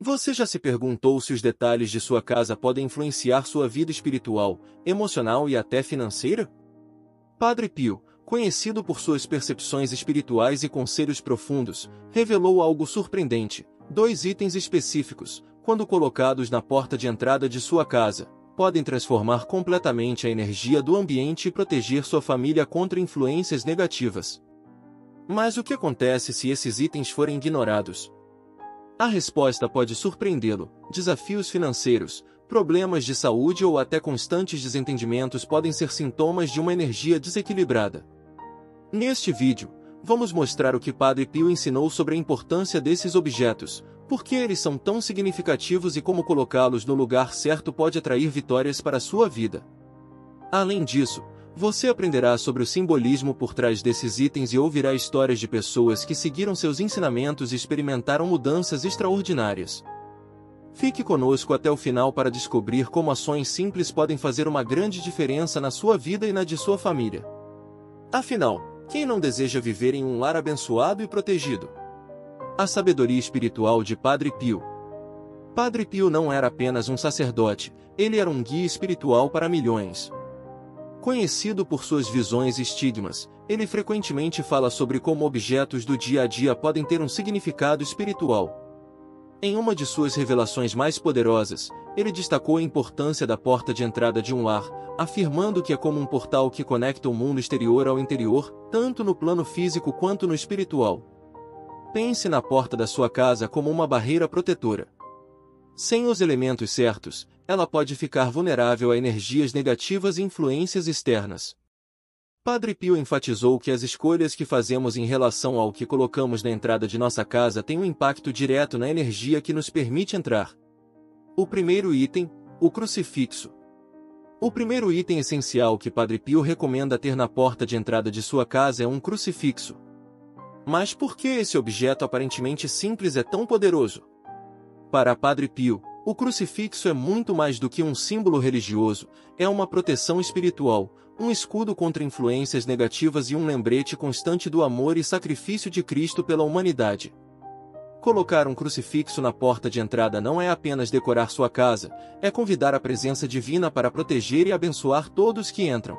Você já se perguntou se os detalhes de sua casa podem influenciar sua vida espiritual, emocional e até financeira? Padre Pio, conhecido por suas percepções espirituais e conselhos profundos, revelou algo surpreendente: 2 itens específicos, quando colocados na porta de entrada de sua casa, podem transformar completamente a energia do ambiente e proteger sua família contra influências negativas. Mas o que acontece se esses itens forem ignorados? A resposta pode surpreendê-lo: desafios financeiros, problemas de saúde ou até constantes desentendimentos podem ser sintomas de uma energia desequilibrada. Neste vídeo, vamos mostrar o que Padre Pio ensinou sobre a importância desses objetos, por que eles são tão significativos e como colocá-los no lugar certo pode atrair vitórias para a sua vida. Além disso, você aprenderá sobre o simbolismo por trás desses itens e ouvirá histórias de pessoas que seguiram seus ensinamentos e experimentaram mudanças extraordinárias. Fique conosco até o final para descobrir como ações simples podem fazer uma grande diferença na sua vida e na de sua família. Afinal, quem não deseja viver em um lar abençoado e protegido? A sabedoria espiritual de Padre Pio. Padre Pio não era apenas um sacerdote, ele era um guia espiritual para milhões. Conhecido por suas visões e estigmas, ele frequentemente fala sobre como objetos do dia a dia podem ter um significado espiritual. Em uma de suas revelações mais poderosas, ele destacou a importância da porta de entrada de um lar, afirmando que é como um portal que conecta o mundo exterior ao interior, tanto no plano físico quanto no espiritual. Pense na porta da sua casa como uma barreira protetora. Sem os elementos certos, ela pode ficar vulnerável a energias negativas e influências externas. Padre Pio enfatizou que as escolhas que fazemos em relação ao que colocamos na entrada de nossa casa têm um impacto direto na energia que nos permite entrar. O primeiro item, o crucifixo. O primeiro item essencial que Padre Pio recomenda ter na porta de entrada de sua casa é um crucifixo. Mas por que esse objeto aparentemente simples é tão poderoso? Para Padre Pio, o crucifixo é muito mais do que um símbolo religioso, é uma proteção espiritual, um escudo contra influências negativas e um lembrete constante do amor e sacrifício de Cristo pela humanidade. Colocar um crucifixo na porta de entrada não é apenas decorar sua casa, é convidar a presença divina para proteger e abençoar todos que entram.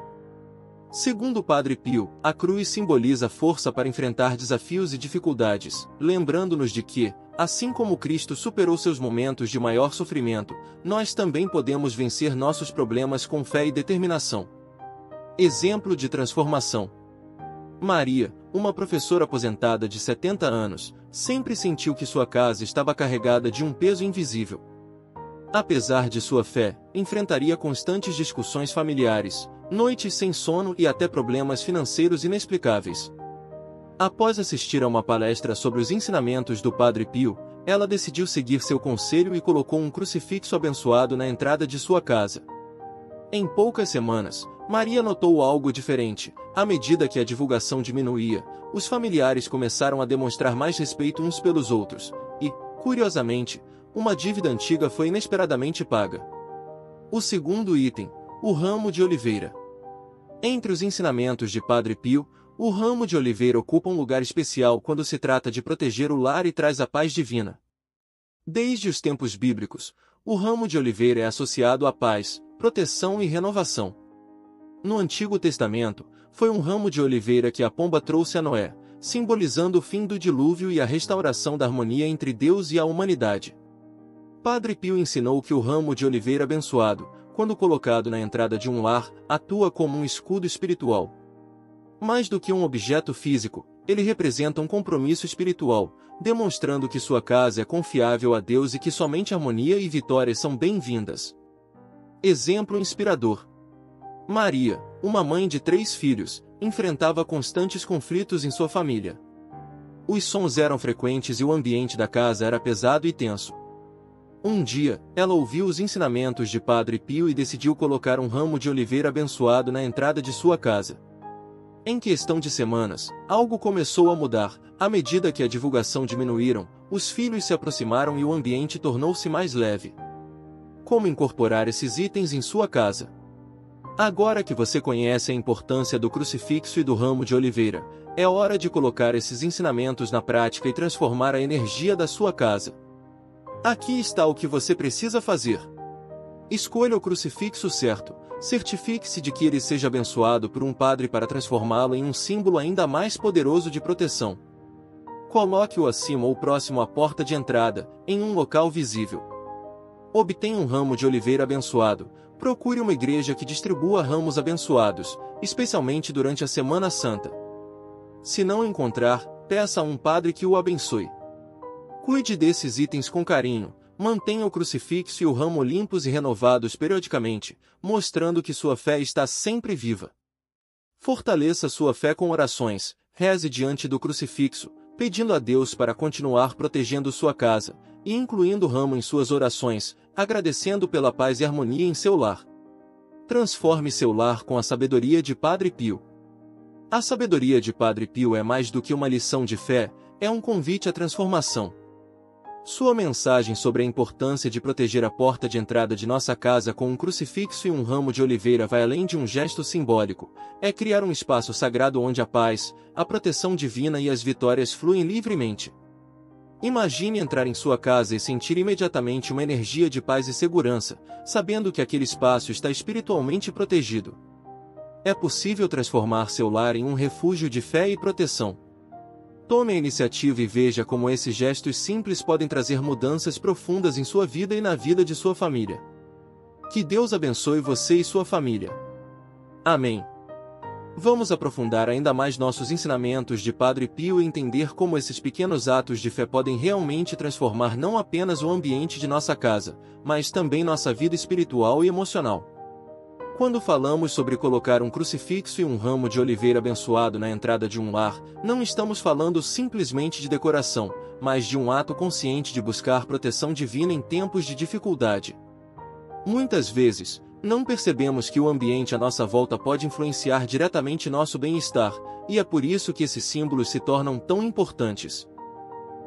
Segundo Padre Pio, a cruz simboliza força para enfrentar desafios e dificuldades, lembrando-nos de que, assim como Cristo superou seus momentos de maior sofrimento, nós também podemos vencer nossos problemas com fé e determinação. Exemplo de transformação. Maria, uma professora aposentada de 70 anos, sempre sentiu que sua casa estava carregada de um peso invisível. Apesar de sua fé, enfrentaria constantes discussões familiares, noites sem sono e até problemas financeiros inexplicáveis. Após assistir a uma palestra sobre os ensinamentos do Padre Pio, ela decidiu seguir seu conselho e colocou um crucifixo abençoado na entrada de sua casa. Em poucas semanas, Maria notou algo diferente. À medida que a divulgação diminuía, os familiares começaram a demonstrar mais respeito uns pelos outros, e, curiosamente, uma dívida antiga foi inesperadamente paga. O segundo item, o ramo de oliveira. Entre os ensinamentos de Padre Pio, o ramo de oliveira ocupa um lugar especial quando se trata de proteger o lar e traz a paz divina. Desde os tempos bíblicos, o ramo de oliveira é associado à paz, proteção e renovação. No Antigo Testamento, foi um ramo de oliveira que a pomba trouxe a Noé, simbolizando o fim do dilúvio e a restauração da harmonia entre Deus e a humanidade. Padre Pio ensinou que o ramo de oliveira abençoado, quando colocado na entrada de um lar, atua como um escudo espiritual. Mais do que um objeto físico, ele representa um compromisso espiritual, demonstrando que sua casa é confiável a Deus e que somente harmonia e vitórias são bem-vindas. Exemplo inspirador. Maria, uma mãe de 3 filhos, enfrentava constantes conflitos em sua família. Os sons eram frequentes e o ambiente da casa era pesado e tenso. Um dia, ela ouviu os ensinamentos de Padre Pio e decidiu colocar um ramo de oliveira abençoado na entrada de sua casa. Em questão de semanas, algo começou a mudar. À medida que a divulgação diminuíram, os filhos se aproximaram e o ambiente tornou-se mais leve. Como incorporar esses itens em sua casa? Agora que você conhece a importância do crucifixo e do ramo de oliveira, é hora de colocar esses ensinamentos na prática e transformar a energia da sua casa. Aqui está o que você precisa fazer. Escolha o crucifixo certo. Certifique-se de que ele seja abençoado por um padre para transformá-lo em um símbolo ainda mais poderoso de proteção. Coloque-o acima ou próximo à porta de entrada, em um local visível. Obtenha um ramo de oliveira abençoado. Procure uma igreja que distribua ramos abençoados, especialmente durante a Semana Santa. Se não encontrar, peça a um padre que o abençoe. Cuide desses itens com carinho. Mantenha o crucifixo e o ramo limpos e renovados periodicamente, mostrando que sua fé está sempre viva. Fortaleça sua fé com orações. Reze diante do crucifixo, pedindo a Deus para continuar protegendo sua casa, e incluindo o ramo em suas orações, agradecendo pela paz e harmonia em seu lar. Transforme seu lar com a sabedoria de Padre Pio. A sabedoria de Padre Pio é mais do que uma lição de fé, é um convite à transformação. Sua mensagem sobre a importância de proteger a porta de entrada de nossa casa com um crucifixo e um ramo de oliveira vai além de um gesto simbólico, é criar um espaço sagrado onde a paz, a proteção divina e as vitórias fluem livremente. Imagine entrar em sua casa e sentir imediatamente uma energia de paz e segurança, sabendo que aquele espaço está espiritualmente protegido. É possível transformar seu lar em um refúgio de fé e proteção. Tome a iniciativa e veja como esses gestos simples podem trazer mudanças profundas em sua vida e na vida de sua família. Que Deus abençoe você e sua família. Amém. Vamos aprofundar ainda mais nossos ensinamentos de Padre Pio e entender como esses pequenos atos de fé podem realmente transformar não apenas o ambiente de nossa casa, mas também nossa vida espiritual e emocional. Quando falamos sobre colocar um crucifixo e um ramo de oliveira abençoado na entrada de um lar, não estamos falando simplesmente de decoração, mas de um ato consciente de buscar proteção divina em tempos de dificuldade. Muitas vezes, não percebemos que o ambiente à nossa volta pode influenciar diretamente nosso bem-estar, e é por isso que esses símbolos se tornam tão importantes.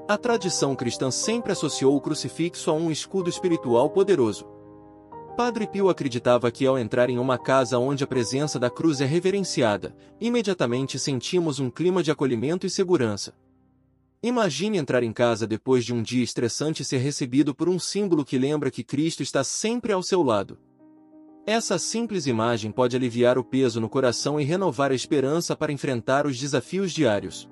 A tradição cristã sempre associou o crucifixo a um escudo espiritual poderoso. Padre Pio acreditava que ao entrar em uma casa onde a presença da cruz é reverenciada, imediatamente sentimos um clima de acolhimento e segurança. Imagine entrar em casa depois de um dia estressante e ser recebido por um símbolo que lembra que Cristo está sempre ao seu lado. Essa simples imagem pode aliviar o peso no coração e renovar a esperança para enfrentar os desafios diários.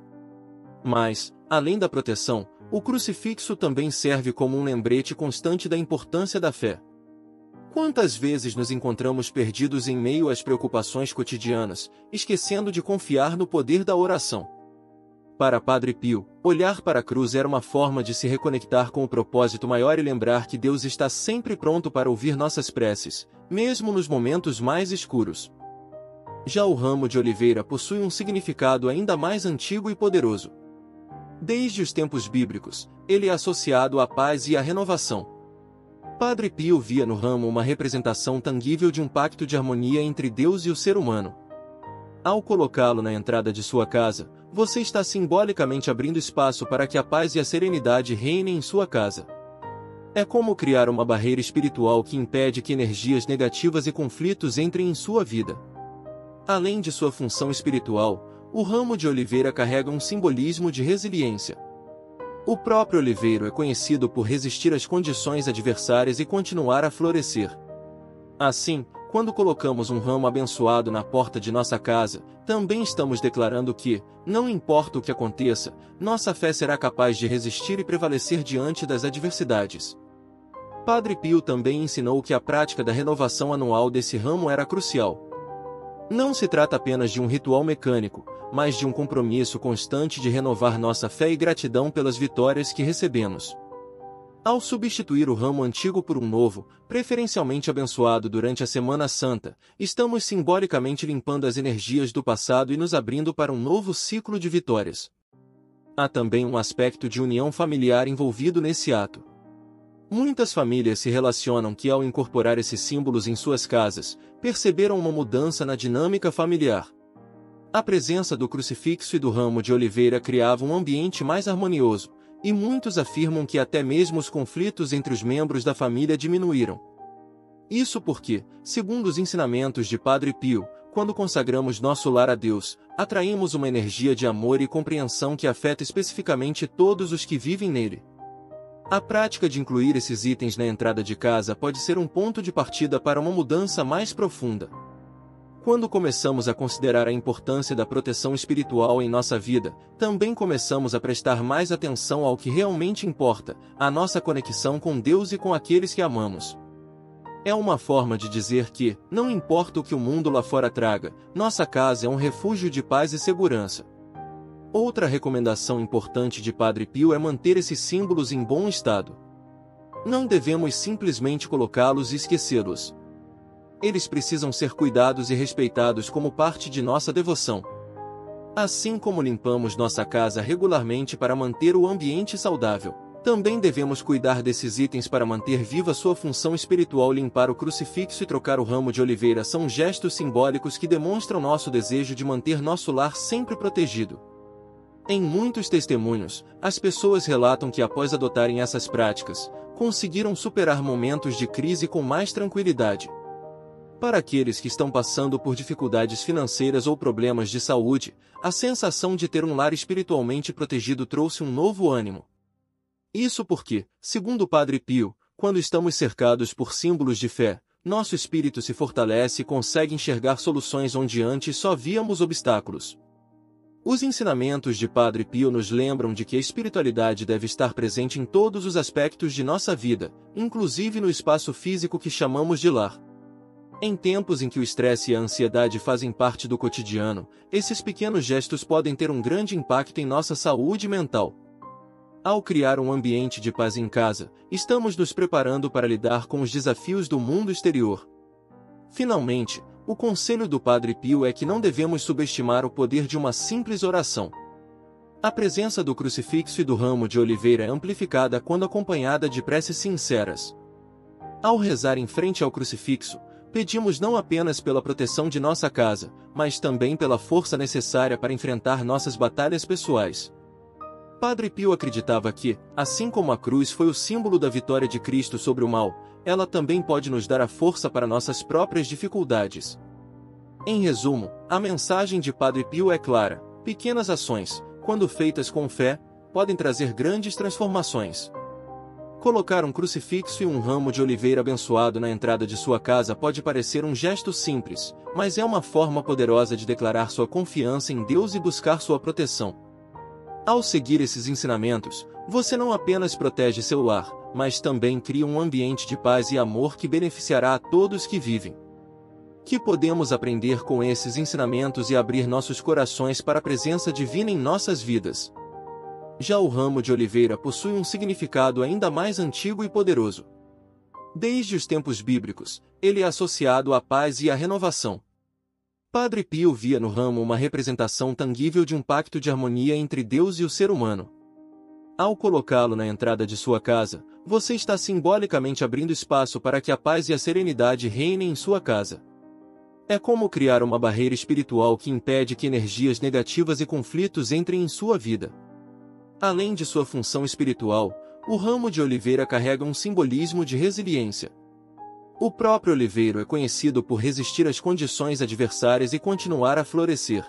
Mas, além da proteção, o crucifixo também serve como um lembrete constante da importância da fé. Quantas vezes nos encontramos perdidos em meio às preocupações cotidianas, esquecendo de confiar no poder da oração? Para Padre Pio, olhar para a cruz era uma forma de se reconectar com o propósito maior e lembrar que Deus está sempre pronto para ouvir nossas preces, mesmo nos momentos mais escuros. Já o ramo de oliveira possui um significado ainda mais antigo e poderoso. Desde os tempos bíblicos, ele é associado à paz e à renovação. Padre Pio via no ramo uma representação tangível de um pacto de harmonia entre Deus e o ser humano. Ao colocá-lo na entrada de sua casa, você está simbolicamente abrindo espaço para que a paz e a serenidade reinem em sua casa. É como criar uma barreira espiritual que impede que energias negativas e conflitos entrem em sua vida. Além de sua função espiritual, o ramo de oliveira carrega um simbolismo de resiliência. O próprio oliveiro é conhecido por resistir às condições adversárias e continuar a florescer. Assim, quando colocamos um ramo abençoado na porta de nossa casa, também estamos declarando que, não importa o que aconteça, nossa fé será capaz de resistir e prevalecer diante das adversidades. Padre Pio também ensinou que a prática da renovação anual desse ramo era crucial. Não se trata apenas de um ritual mecânico, mas de um compromisso constante de renovar nossa fé e gratidão pelas vitórias que recebemos. Ao substituir o ramo antigo por um novo, preferencialmente abençoado durante a Semana Santa, estamos simbolicamente limpando as energias do passado e nos abrindo para um novo ciclo de vitórias. Há também um aspecto de união familiar envolvido nesse ato. Muitas famílias se relacionam que ao incorporar esses símbolos em suas casas, perceberam uma mudança na dinâmica familiar. A presença do crucifixo e do ramo de oliveira criava um ambiente mais harmonioso, e muitos afirmam que até mesmo os conflitos entre os membros da família diminuíram. Isso porque, segundo os ensinamentos de Padre Pio, quando consagramos nosso lar a Deus, atraímos uma energia de amor e compreensão que afeta especificamente todos os que vivem nele. A prática de incluir esses itens na entrada de casa pode ser um ponto de partida para uma mudança mais profunda. Quando começamos a considerar a importância da proteção espiritual em nossa vida, também começamos a prestar mais atenção ao que realmente importa, a nossa conexão com Deus e com aqueles que amamos. É uma forma de dizer que, não importa o que o mundo lá fora traga, nossa casa é um refúgio de paz e segurança. Outra recomendação importante de Padre Pio é manter esses símbolos em bom estado. Não devemos simplesmente colocá-los e esquecê-los. Eles precisam ser cuidados e respeitados como parte de nossa devoção. Assim como limpamos nossa casa regularmente para manter o ambiente saudável, também devemos cuidar desses itens para manter viva sua função espiritual. Limpar o crucifixo e trocar o ramo de oliveira são gestos simbólicos que demonstram nosso desejo de manter nosso lar sempre protegido. Em muitos testemunhos, as pessoas relatam que após adotarem essas práticas, conseguiram superar momentos de crise com mais tranquilidade. Para aqueles que estão passando por dificuldades financeiras ou problemas de saúde, a sensação de ter um lar espiritualmente protegido trouxe um novo ânimo. Isso porque, segundo o Padre Pio, quando estamos cercados por símbolos de fé, nosso espírito se fortalece e consegue enxergar soluções onde antes só víamos obstáculos. Os ensinamentos de Padre Pio nos lembram de que a espiritualidade deve estar presente em todos os aspectos de nossa vida, inclusive no espaço físico que chamamos de lar. Em tempos em que o estresse e a ansiedade fazem parte do cotidiano, esses pequenos gestos podem ter um grande impacto em nossa saúde mental. Ao criar um ambiente de paz em casa, estamos nos preparando para lidar com os desafios do mundo exterior. Finalmente, o conselho do Padre Pio é que não devemos subestimar o poder de uma simples oração. A presença do crucifixo e do ramo de oliveira é amplificada quando acompanhada de preces sinceras. Ao rezar em frente ao crucifixo, pedimos não apenas pela proteção de nossa casa, mas também pela força necessária para enfrentar nossas batalhas pessoais. Padre Pio acreditava que, assim como a cruz foi o símbolo da vitória de Cristo sobre o mal, ela também pode nos dar a força para nossas próprias dificuldades. Em resumo, a mensagem de Padre Pio é clara: pequenas ações, quando feitas com fé, podem trazer grandes transformações. Colocar um crucifixo e um ramo de oliveira abençoado na entrada de sua casa pode parecer um gesto simples, mas é uma forma poderosa de declarar sua confiança em Deus e buscar sua proteção. Ao seguir esses ensinamentos, você não apenas protege seu lar, mas também cria um ambiente de paz e amor que beneficiará a todos que vivem. Que podemos aprender com esses ensinamentos e abrir nossos corações para a presença divina em nossas vidas. Já o ramo de oliveira possui um significado ainda mais antigo e poderoso. Desde os tempos bíblicos, ele é associado à paz e à renovação. Padre Pio via no ramo uma representação tangível de um pacto de harmonia entre Deus e o ser humano. Ao colocá-lo na entrada de sua casa, você está simbolicamente abrindo espaço para que a paz e a serenidade reinem em sua casa. É como criar uma barreira espiritual que impede que energias negativas e conflitos entrem em sua vida. Além de sua função espiritual, o ramo de oliveira carrega um simbolismo de resiliência. O próprio oliveiro é conhecido por resistir às condições adversárias e continuar a florescer.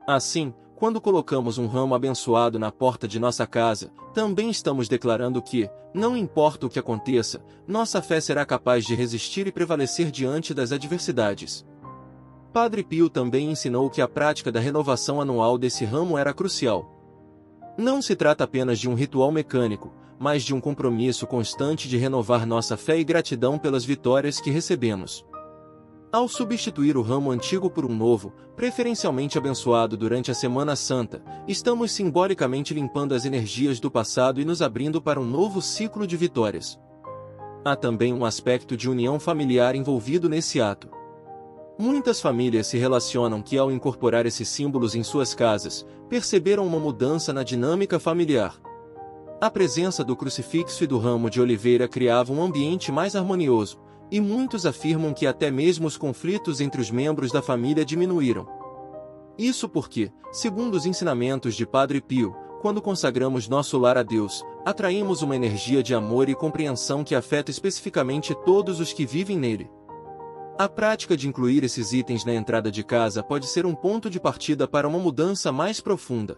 Assim, quando colocamos um ramo abençoado na porta de nossa casa, também estamos declarando que, não importa o que aconteça, nossa fé será capaz de resistir e prevalecer diante das adversidades. Padre Pio também ensinou que a prática da renovação anual desse ramo era crucial. Não se trata apenas de um ritual mecânico, mas de um compromisso constante de renovar nossa fé e gratidão pelas vitórias que recebemos. Ao substituir o ramo antigo por um novo, preferencialmente abençoado durante a Semana Santa, estamos simbolicamente limpando as energias do passado e nos abrindo para um novo ciclo de vitórias. Há também um aspecto de união familiar envolvido nesse ato. Muitas famílias se relacionam que, ao incorporar esses símbolos em suas casas, perceberam uma mudança na dinâmica familiar. A presença do crucifixo e do ramo de oliveira criava um ambiente mais harmonioso, e muitos afirmam que até mesmo os conflitos entre os membros da família diminuíram. Isso porque, segundo os ensinamentos de Padre Pio, quando consagramos nosso lar a Deus, atraímos uma energia de amor e compreensão que afeta especificamente todos os que vivem nele. A prática de incluir esses itens na entrada de casa pode ser um ponto de partida para uma mudança mais profunda.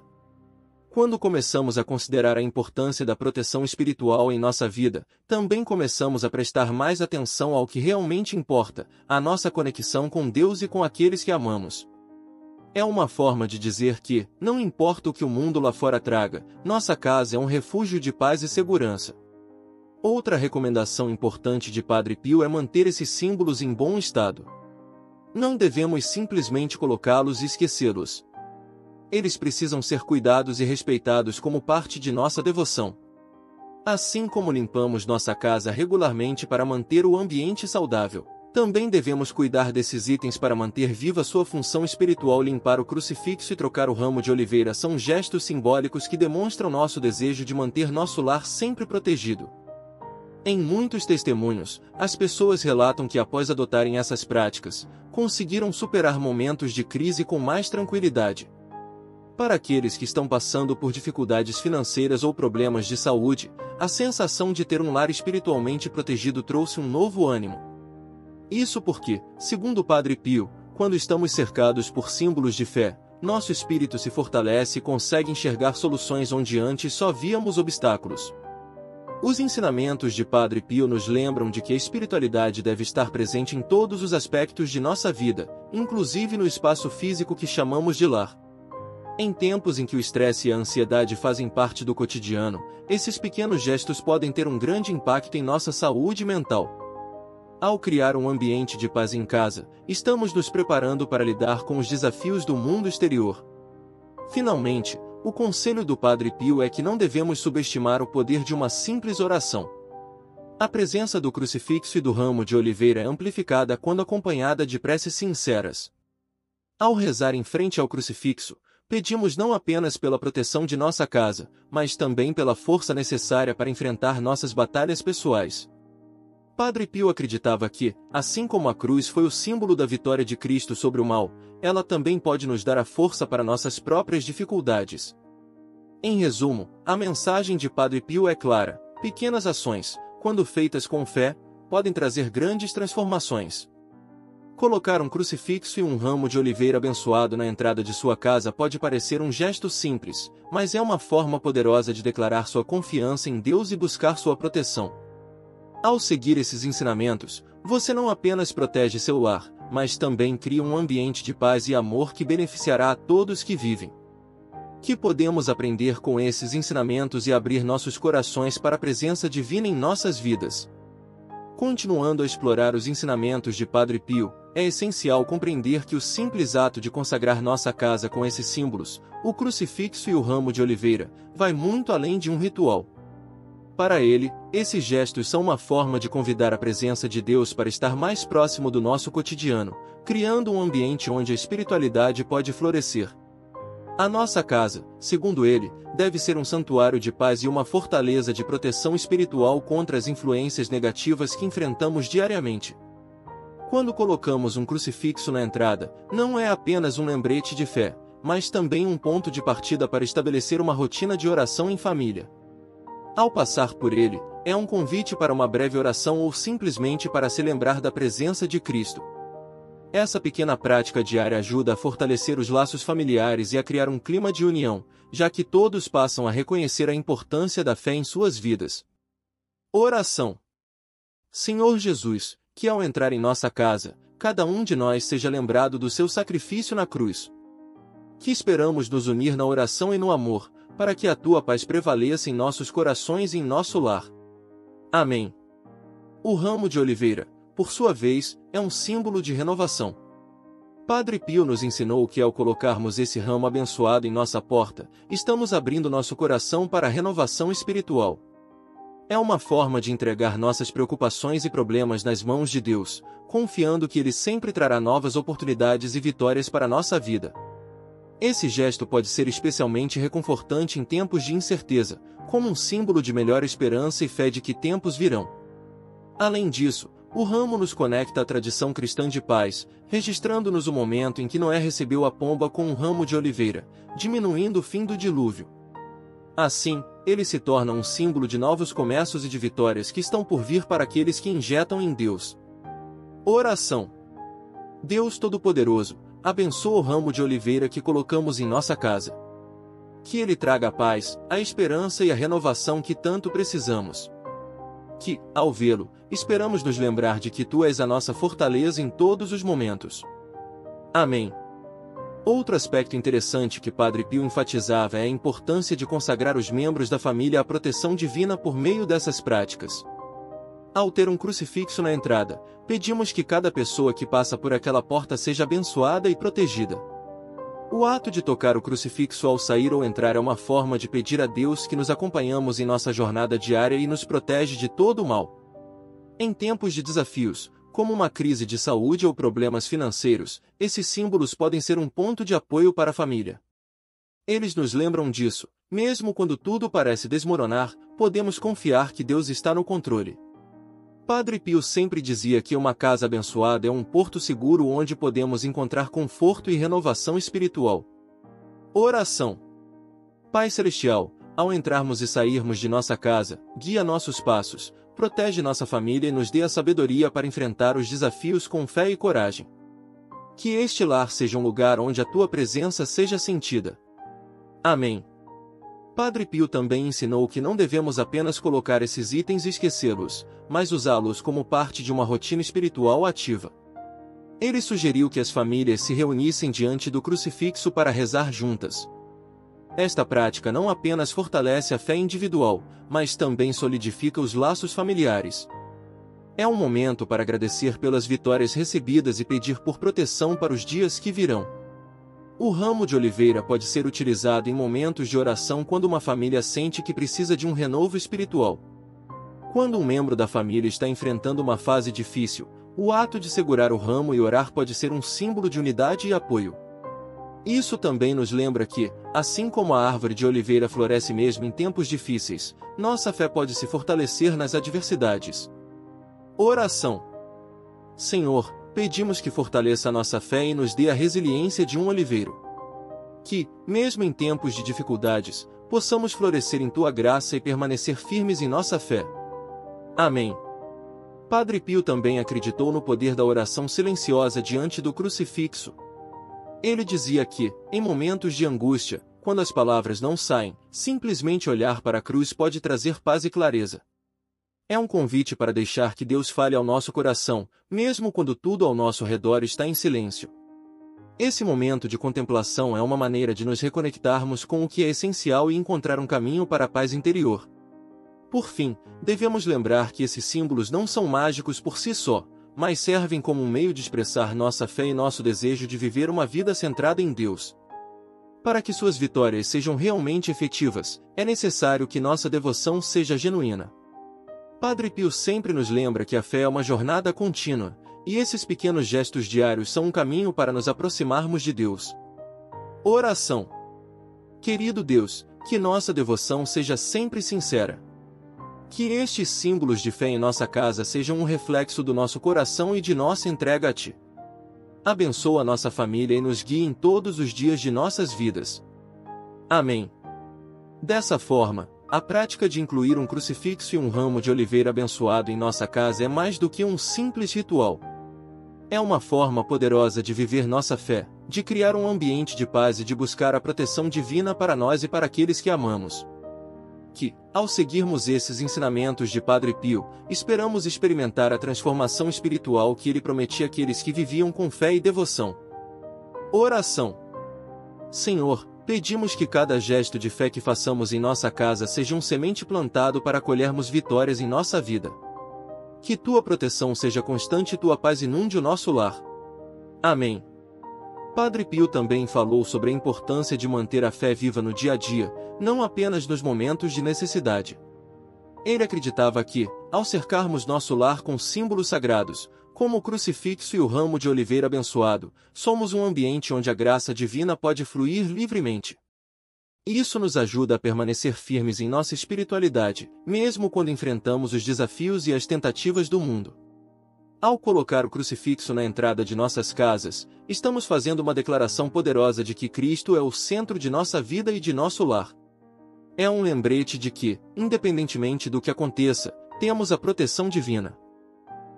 Quando começamos a considerar a importância da proteção espiritual em nossa vida, também começamos a prestar mais atenção ao que realmente importa, a nossa conexão com Deus e com aqueles que amamos. É uma forma de dizer que, não importa o que o mundo lá fora traga, nossa casa é um refúgio de paz e segurança. Outra recomendação importante de Padre Pio é manter esses símbolos em bom estado. Não devemos simplesmente colocá-los e esquecê-los. Eles precisam ser cuidados e respeitados como parte de nossa devoção. Assim como limpamos nossa casa regularmente para manter o ambiente saudável, também devemos cuidar desses itens para manter viva sua função espiritual. Limpar o crucifixo e trocar o ramo de oliveira são gestos simbólicos que demonstram nosso desejo de manter nosso lar sempre protegido. Em muitos testemunhos, as pessoas relatam que após adotarem essas práticas, conseguiram superar momentos de crise com mais tranquilidade. Para aqueles que estão passando por dificuldades financeiras ou problemas de saúde, a sensação de ter um lar espiritualmente protegido trouxe um novo ânimo. Isso porque, segundo o Padre Pio, quando estamos cercados por símbolos de fé, nosso espírito se fortalece e consegue enxergar soluções onde antes só víamos obstáculos. Os ensinamentos de Padre Pio nos lembram de que a espiritualidade deve estar presente em todos os aspectos de nossa vida, inclusive no espaço físico que chamamos de lar. Em tempos em que o estresse e a ansiedade fazem parte do cotidiano, esses pequenos gestos podem ter um grande impacto em nossa saúde mental. Ao criar um ambiente de paz em casa, estamos nos preparando para lidar com os desafios do mundo exterior. Finalmente, o conselho do Padre Pio é que não devemos subestimar o poder de uma simples oração. A presença do crucifixo e do ramo de oliveira é amplificada quando acompanhada de preces sinceras. Ao rezar em frente ao crucifixo, pedimos não apenas pela proteção de nossa casa, mas também pela força necessária para enfrentar nossas batalhas pessoais. Padre Pio acreditava que, assim como a cruz foi o símbolo da vitória de Cristo sobre o mal, ela também pode nos dar a força para nossas próprias dificuldades. Em resumo, a mensagem de Padre Pio é clara: pequenas ações, quando feitas com fé, podem trazer grandes transformações. Colocar um crucifixo e um ramo de oliveira abençoado na entrada de sua casa pode parecer um gesto simples, mas é uma forma poderosa de declarar sua confiança em Deus e buscar sua proteção. Ao seguir esses ensinamentos, você não apenas protege seu lar, mas também cria um ambiente de paz e amor que beneficiará a todos que vivem. Que podemos aprender com esses ensinamentos e abrir nossos corações para a presença divina em nossas vidas. Continuando a explorar os ensinamentos de Padre Pio, é essencial compreender que o simples ato de consagrar nossa casa com esses símbolos, o crucifixo e o ramo de oliveira, vai muito além de um ritual. Para ele, esses gestos são uma forma de convidar a presença de Deus para estar mais próximo do nosso cotidiano, criando um ambiente onde a espiritualidade pode florescer. A nossa casa, segundo ele, deve ser um santuário de paz e uma fortaleza de proteção espiritual contra as influências negativas que enfrentamos diariamente. Quando colocamos um crucifixo na entrada, não é apenas um lembrete de fé, mas também um ponto de partida para estabelecer uma rotina de oração em família. Ao passar por ele, é um convite para uma breve oração ou simplesmente para se lembrar da presença de Cristo. Essa pequena prática diária ajuda a fortalecer os laços familiares e a criar um clima de união, já que todos passam a reconhecer a importância da fé em suas vidas. Oração. Senhor Jesus, que ao entrar em nossa casa, cada um de nós seja lembrado do seu sacrifício na cruz. Que esperamos nos unir na oração e no amor, para que a tua paz prevaleça em nossos corações e em nosso lar. Amém. O ramo de oliveira, por sua vez, é um símbolo de renovação. Padre Pio nos ensinou que ao colocarmos esse ramo abençoado em nossa porta, estamos abrindo nosso coração para a renovação espiritual. É uma forma de entregar nossas preocupações e problemas nas mãos de Deus, confiando que Ele sempre trará novas oportunidades e vitórias para a nossa vida. Esse gesto pode ser especialmente reconfortante em tempos de incerteza, como um símbolo de melhor esperança e fé de que tempos virão. Além disso, o ramo nos conecta à tradição cristã de paz, registrando-nos o momento em que Noé recebeu a pomba com um ramo de oliveira, diminuindo o fim do dilúvio. Assim, ele se torna um símbolo de novos começos e de vitórias que estão por vir para aqueles que injetam em Deus. Oração. Deus Todo-Poderoso, abençoa o ramo de oliveira que colocamos em nossa casa. Que ele traga a paz, a esperança e a renovação que tanto precisamos. Que, ao vê-lo, esperamos nos lembrar de que tu és a nossa fortaleza em todos os momentos. Amém. Outro aspecto interessante que Padre Pio enfatizava é a importância de consagrar os membros da família à proteção divina por meio dessas práticas. Ao ter um crucifixo na entrada, pedimos que cada pessoa que passa por aquela porta seja abençoada e protegida. O ato de tocar o crucifixo ao sair ou entrar é uma forma de pedir a Deus que nos acompanhamos em nossa jornada diária e nos protege de todo o mal. Em tempos de desafios, como uma crise de saúde ou problemas financeiros, esses símbolos podem ser um ponto de apoio para a família. Eles nos lembram disso, mesmo quando tudo parece desmoronar, podemos confiar que Deus está no controle. Padre Pio sempre dizia que uma casa abençoada é um porto seguro onde podemos encontrar conforto e renovação espiritual. Oração. Pai Celestial, ao entrarmos e sairmos de nossa casa, guia nossos passos, protege nossa família e nos dê a sabedoria para enfrentar os desafios com fé e coragem. Que este lar seja um lugar onde a tua presença seja sentida. Amém. Padre Pio também ensinou que não devemos apenas colocar esses itens e esquecê-los, mas usá-los como parte de uma rotina espiritual ativa. Ele sugeriu que as famílias se reunissem diante do crucifixo para rezar juntas. Esta prática não apenas fortalece a fé individual, mas também solidifica os laços familiares. É um momento para agradecer pelas vitórias recebidas e pedir por proteção para os dias que virão. O ramo de oliveira pode ser utilizado em momentos de oração quando uma família sente que precisa de um renovo espiritual. Quando um membro da família está enfrentando uma fase difícil, o ato de segurar o ramo e orar pode ser um símbolo de unidade e apoio. Isso também nos lembra que, assim como a árvore de oliveira floresce mesmo em tempos difíceis, nossa fé pode se fortalecer nas adversidades. Oração. Senhor, pedimos que fortaleça a nossa fé e nos dê a resiliência de um oliveiro. Que, mesmo em tempos de dificuldades, possamos florescer em Tua graça e permanecer firmes em nossa fé. Amém. Padre Pio também acreditou no poder da oração silenciosa diante do crucifixo. Ele dizia que, em momentos de angústia, quando as palavras não saem, simplesmente olhar para a cruz pode trazer paz e clareza. É um convite para deixar que Deus fale ao nosso coração, mesmo quando tudo ao nosso redor está em silêncio. Esse momento de contemplação é uma maneira de nos reconectarmos com o que é essencial e encontrar um caminho para a paz interior. Por fim, devemos lembrar que esses símbolos não são mágicos por si só, mas servem como um meio de expressar nossa fé e nosso desejo de viver uma vida centrada em Deus. Para que suas vitórias sejam realmente efetivas, é necessário que nossa devoção seja genuína. Padre Pio sempre nos lembra que a fé é uma jornada contínua, e esses pequenos gestos diários são um caminho para nos aproximarmos de Deus. Oração. Querido Deus, que nossa devoção seja sempre sincera. Que estes símbolos de fé em nossa casa sejam um reflexo do nosso coração e de nossa entrega a Ti. Abençoa nossa família e nos guie em todos os dias de nossas vidas. Amém. Dessa forma, a prática de incluir um crucifixo e um ramo de oliveira abençoado em nossa casa é mais do que um simples ritual. É uma forma poderosa de viver nossa fé, de criar um ambiente de paz e de buscar a proteção divina para nós e para aqueles que amamos. Que, ao seguirmos esses ensinamentos de Padre Pio, esperamos experimentar a transformação espiritual que ele prometia àqueles que viviam com fé e devoção. Oração. Senhor, pedimos que cada gesto de fé que façamos em nossa casa seja um semente plantado para colhermos vitórias em nossa vida. Que Tua proteção seja constante e Tua paz inunde o nosso lar. Amém. Padre Pio também falou sobre a importância de manter a fé viva no dia a dia, não apenas nos momentos de necessidade. Ele acreditava que, ao cercarmos nosso lar com símbolos sagrados, como o crucifixo e o ramo de oliveira abençoado, somos um ambiente onde a graça divina pode fluir livremente. Isso nos ajuda a permanecer firmes em nossa espiritualidade, mesmo quando enfrentamos os desafios e as tentativas do mundo. Ao colocar o crucifixo na entrada de nossas casas, estamos fazendo uma declaração poderosa de que Cristo é o centro de nossa vida e de nosso lar. É um lembrete de que, independentemente do que aconteça, temos a proteção divina.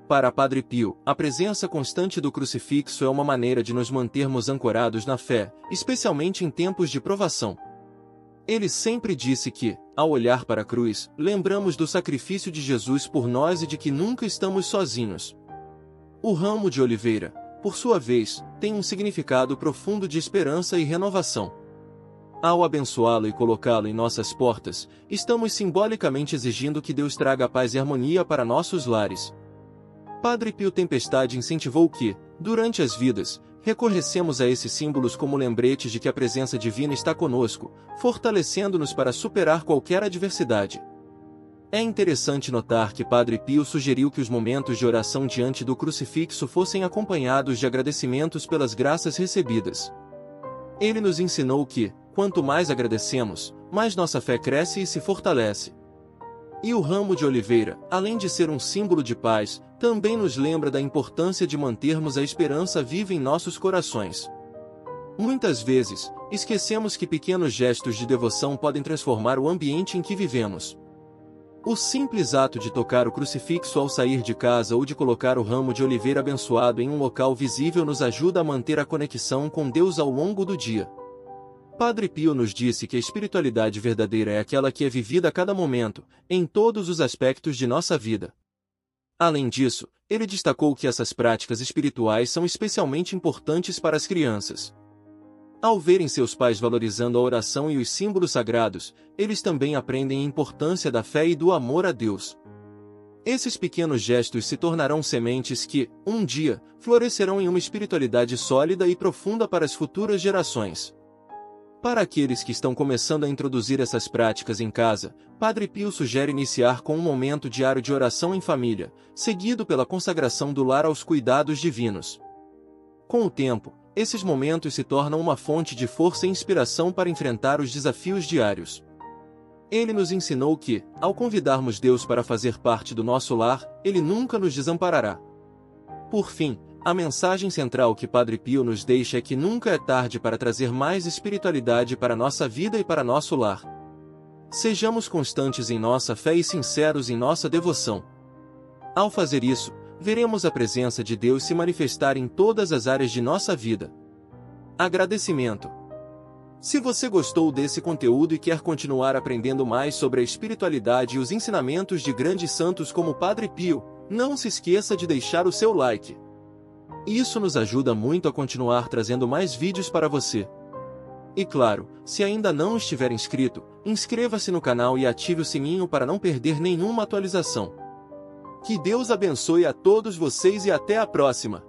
Para Padre Pio, a presença constante do crucifixo é uma maneira de nos mantermos ancorados na fé, especialmente em tempos de provação. Ele sempre disse que, ao olhar para a cruz, lembramos do sacrifício de Jesus por nós e de que nunca estamos sozinhos. O ramo de oliveira, por sua vez, tem um significado profundo de esperança e renovação. Ao abençoá-lo e colocá-lo em nossas portas, estamos simbolicamente exigindo que Deus traga paz e harmonia para nossos lares. Padre Pio Tempestade incentivou que, durante as vidas, recorressemos a esses símbolos como lembretes de que a presença divina está conosco, fortalecendo-nos para superar qualquer adversidade. É interessante notar que Padre Pio sugeriu que os momentos de oração diante do crucifixo fossem acompanhados de agradecimentos pelas graças recebidas. Ele nos ensinou que, quanto mais agradecemos, mais nossa fé cresce e se fortalece. E o ramo de oliveira, além de ser um símbolo de paz, também nos lembra da importância de mantermos a esperança viva em nossos corações. Muitas vezes, esquecemos que pequenos gestos de devoção podem transformar o ambiente em que vivemos. O simples ato de tocar o crucifixo ao sair de casa ou de colocar o ramo de oliveira abençoado em um local visível nos ajuda a manter a conexão com Deus ao longo do dia. Padre Pio nos disse que a espiritualidade verdadeira é aquela que é vivida a cada momento, em todos os aspectos de nossa vida. Além disso, ele destacou que essas práticas espirituais são especialmente importantes para as crianças. Ao verem seus pais valorizando a oração e os símbolos sagrados, eles também aprendem a importância da fé e do amor a Deus. Esses pequenos gestos se tornarão sementes que, um dia, florescerão em uma espiritualidade sólida e profunda para as futuras gerações. Para aqueles que estão começando a introduzir essas práticas em casa, Padre Pio sugere iniciar com um momento diário de oração em família, seguido pela consagração do lar aos cuidados divinos. Com o tempo, esses momentos se tornam uma fonte de força e inspiração para enfrentar os desafios diários. Ele nos ensinou que, ao convidarmos Deus para fazer parte do nosso lar, Ele nunca nos desamparará. Por fim, a mensagem central que Padre Pio nos deixa é que nunca é tarde para trazer mais espiritualidade para nossa vida e para nosso lar. Sejamos constantes em nossa fé e sinceros em nossa devoção. Ao fazer isso, veremos a presença de Deus se manifestar em todas as áreas de nossa vida. Agradecimento. Se você gostou desse conteúdo e quer continuar aprendendo mais sobre a espiritualidade e os ensinamentos de grandes santos como Padre Pio, não se esqueça de deixar o seu like. Isso nos ajuda muito a continuar trazendo mais vídeos para você. E claro, se ainda não estiver inscrito, inscreva-se no canal e ative o sininho para não perder nenhuma atualização. Que Deus abençoe a todos vocês e até a próxima!